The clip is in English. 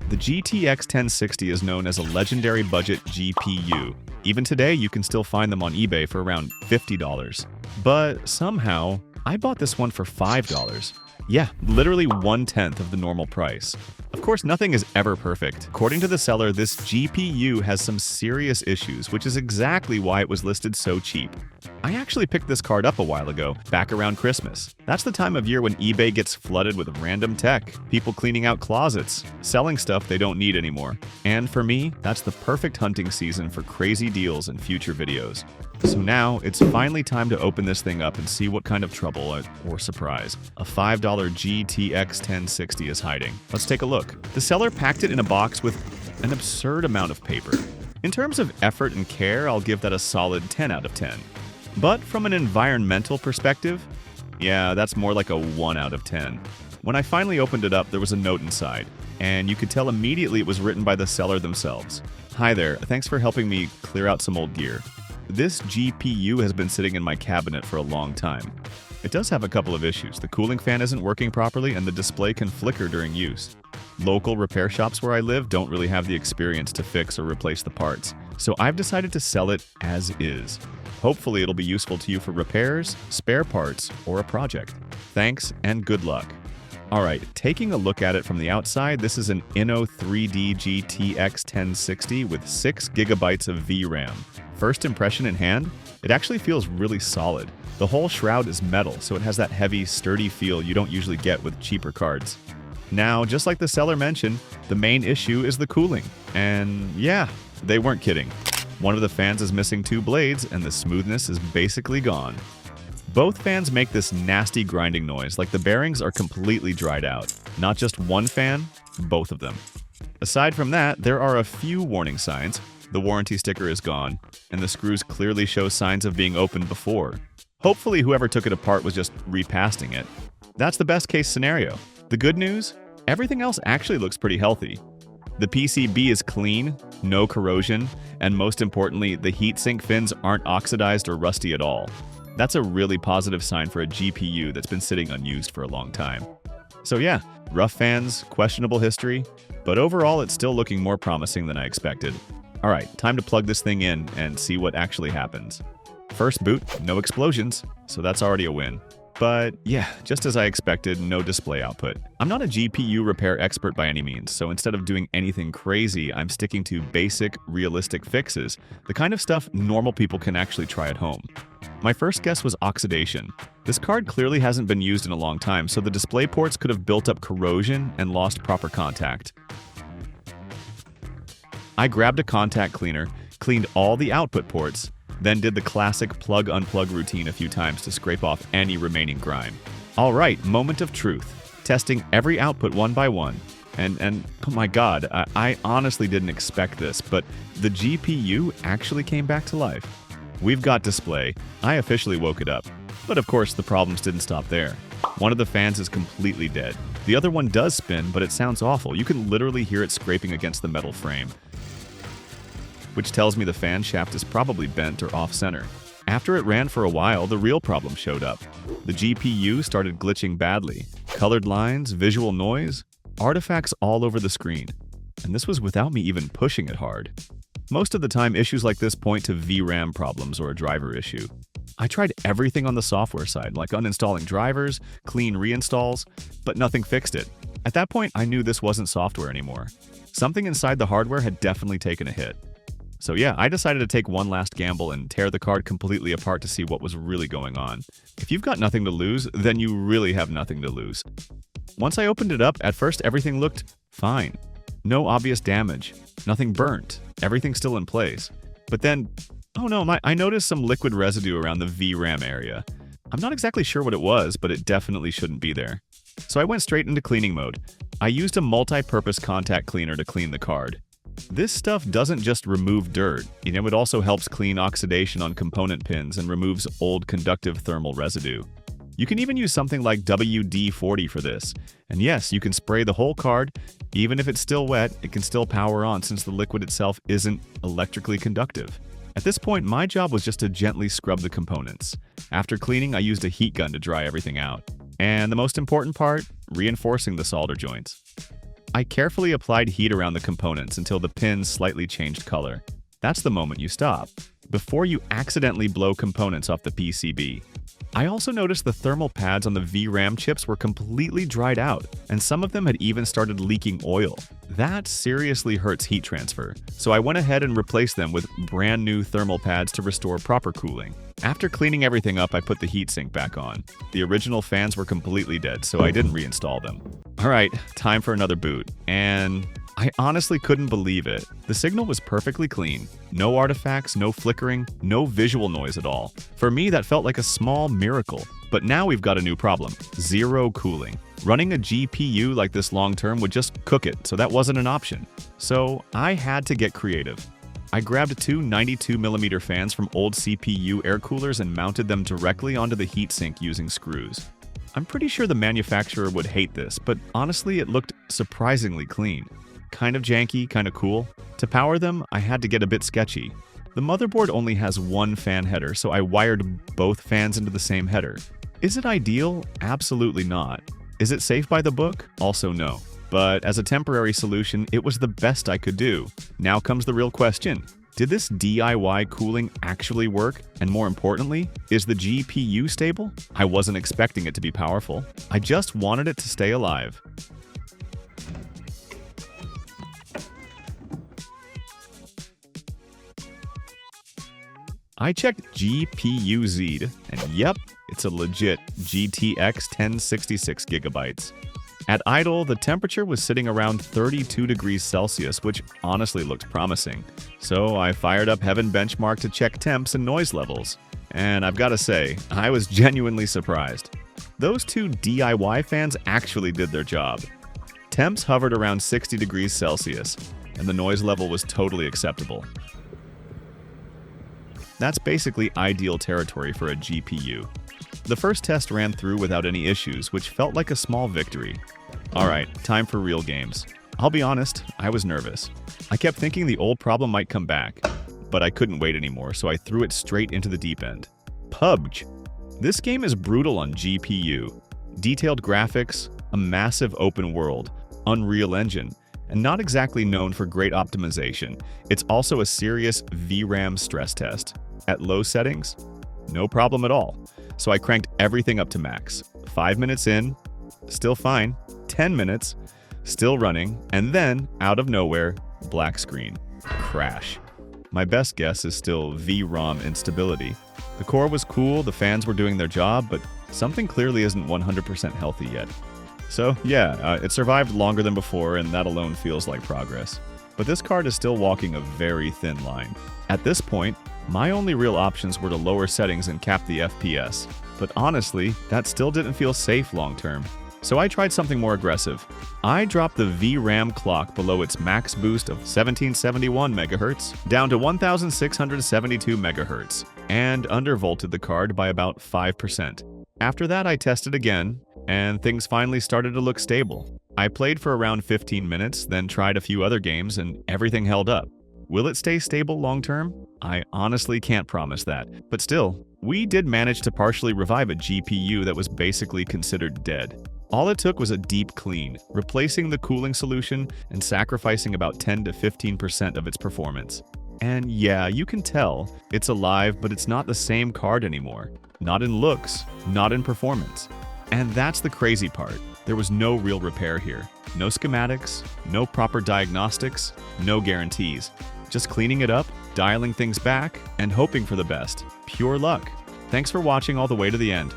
The GTX 1060 is known as a legendary budget GPU. Even today, you can still find them on eBay for around $50. But somehow, I bought this one for $5. Yeah, literally 1/10 of the normal price. Of course, nothing is ever perfect. According to the seller, this GPU has some serious issues, which is exactly why it was listed so cheap. I actually picked this card up a while ago, back around Christmas. That's the time of year when eBay gets flooded with random tech, people cleaning out closets, selling stuff they don't need anymore. And for me, that's the perfect hunting season for crazy deals and future videos. So now, it's finally time to open this thing up and see what kind of trouble or surprise a $5 GTX 1060 is hiding. Let's take a look. The seller packed it in a box with an absurd amount of paper. In terms of effort and care, I'll give that a solid 10 out of 10. But from an environmental perspective, yeah, that's more like a 1 out of 10. When I finally opened it up, there was a note inside, and you could tell immediately it was written by the seller themselves. Hi there, thanks for helping me clear out some old gear. This GPU has been sitting in my cabinet for a long time. It does have a couple of issues. The cooling fan isn't working properly and the display can flicker during use. Local repair shops where I live don't really have the experience to fix or replace the parts, so I've decided to sell it as is. Hopefully it'll be useful to you for repairs, spare parts, or a project. Thanks and good luck. Alright, taking a look at it from the outside, this is an Inno 3D GTX 1060 with 6 GB of VRAM. First impression in hand, it actually feels really solid. The whole shroud is metal, so it has that heavy, sturdy feel you don't usually get with cheaper cards. Now, just like the seller mentioned, the main issue is the cooling. And yeah, they weren't kidding. One of the fans is missing 2 blades, and the smoothness is basically gone. Both fans make this nasty grinding noise, like the bearings are completely dried out. Not just one fan, both of them. Aside from that, there are a few warning signs. The warranty sticker is gone, and the screws clearly show signs of being opened before. Hopefully whoever took it apart was just repasting it. That's the best case scenario. The good news? Everything else actually looks pretty healthy. The PCB is clean, no corrosion, and most importantly, the heatsink fins aren't oxidized or rusty at all. That's a really positive sign for a GPU that's been sitting unused for a long time. So yeah, rough fans, questionable history, but overall it's still looking more promising than I expected. Alright, time to plug this thing in and see what actually happens. First boot, no explosions, so that's already a win. But yeah, just as I expected, no display output. I'm not a GPU repair expert by any means, so instead of doing anything crazy, I'm sticking to basic, realistic fixes, the kind of stuff normal people can actually try at home. My first guess was oxidation. This card clearly hasn't been used in a long time, so the display ports could have built up corrosion and lost proper contact. I grabbed a contact cleaner, cleaned all the output ports, then did the classic plug-unplug routine a few times to scrape off any remaining grime. Alright, moment of truth. Testing every output one by one. And oh my god, I honestly didn't expect this, but the GPU actually came back to life. We've got display. I officially woke it up. But of course, the problems didn't stop there. One of the fans is completely dead. The other one does spin, but it sounds awful. You can literally hear it scraping against the metal frame, which tells me the fan shaft is probably bent or off-center. After it ran for a while, the real problem showed up. The GPU started glitching badly. Colored lines, visual noise, artifacts all over the screen. And this was without me even pushing it hard. Most of the time, issues like this point to VRAM problems or a driver issue. I tried everything on the software side, like uninstalling drivers, clean reinstalls, but nothing fixed it. At that point, I knew this wasn't software anymore. Something inside the hardware had definitely taken a hit. So yeah, I decided to take one last gamble and tear the card completely apart to see what was really going on. If you've got nothing to lose, then you really have nothing to lose. Once I opened it up, at first everything looked fine. No obvious damage, nothing burnt, everything still in place. But then, oh no, I noticed some liquid residue around the VRAM area. I'm not exactly sure what it was, but it definitely shouldn't be there. So I went straight into cleaning mode. I used a multi-purpose contact cleaner to clean the card. This stuff doesn't just remove dirt, it also helps clean oxidation on component pins and removes old conductive thermal residue. You can even use something like WD-40 for this. And yes, you can spray the whole card. Even if it's still wet, it can still power on since the liquid itself isn't electrically conductive. At this point, my job was just to gently scrub the components. After cleaning, I used a heat gun to dry everything out. And the most important part, reinforcing the solder joints. I carefully applied heat around the components until the pins slightly changed color. That's the moment you stop, before you accidentally blow components off the PCB. I also noticed the thermal pads on the VRAM chips were completely dried out, and some of them had even started leaking oil. That seriously hurts heat transfer, so I went ahead and replaced them with brand new thermal pads to restore proper cooling. After cleaning everything up, I put the heatsink back on. The original fans were completely dead, so I didn't reinstall them. Alright, time for another boot, and I honestly couldn't believe it. The signal was perfectly clean. No artifacts, no flickering, no visual noise at all. For me, that felt like a small miracle. But now we've got a new problem. Zero cooling. Running a GPU like this long-term would just cook it, so that wasn't an option. So I had to get creative. I grabbed two 92mm fans from old CPU air coolers and mounted them directly onto the heatsink using screws. I'm pretty sure the manufacturer would hate this, but honestly it looked surprisingly clean. Kind of janky, kind of cool. To power them, I had to get a bit sketchy. The motherboard only has one fan header, so I wired both fans into the same header. Is it ideal? Absolutely not. Is it safe by the book? Also no. But as a temporary solution, it was the best I could do. Now comes the real question. Did this DIY cooling actually work? And more importantly, is the GPU stable? I wasn't expecting it to be powerful. I just wanted it to stay alive. I checked GPU-Z'd, and yep, it's a legit GTX 1066GB. At idle, the temperature was sitting around 32 degrees Celsius, which honestly looked promising. So I fired up Heaven Benchmark to check temps and noise levels. And I've got to say, I was genuinely surprised. Those two DIY fans actually did their job. Temps hovered around 60 degrees Celsius, and the noise level was totally acceptable. That's basically ideal territory for a GPU. The first test ran through without any issues, which felt like a small victory. Alright, time for real games. I'll be honest, I was nervous. I kept thinking the old problem might come back, but I couldn't wait anymore, so I threw it straight into the deep end. PUBG. This game is brutal on GPU. Detailed graphics, a massive open world, Unreal Engine, and not exactly known for great optimization. It's also a serious VRAM stress test. At low settings, no problem at all. So I cranked everything up to max. 5 minutes in, still fine. 10 minutes, still running. And then, out of nowhere, black screen. Crash. My best guess is still VROM instability. The core was cool, the fans were doing their job, but something clearly isn't 100% healthy yet. So yeah, it survived longer than before, and that alone feels like progress. But this card is still walking a very thin line. At this point, my only real options were to lower settings and cap the FPS. But honestly, that still didn't feel safe long term. So I tried something more aggressive. I dropped the VRAM clock below its max boost of 1771 MHz down to 1672 MHz and undervolted the card by about 5%. After that, I tested again, and things finally started to look stable. I played for around 15 minutes, then tried a few other games, and everything held up. Will it stay stable long term? I honestly can't promise that, but still, we did manage to partially revive a GPU that was basically considered dead. All it took was a deep clean, replacing the cooling solution and sacrificing about 10 to 15% of its performance. And yeah, you can tell, it's alive, but it's not the same card anymore. Not in looks, not in performance. And that's the crazy part. There was no real repair here. No schematics, no proper diagnostics, no guarantees. Just cleaning it up, dialing things back, and hoping for the best. Pure luck. Thanks for watching all the way to the end.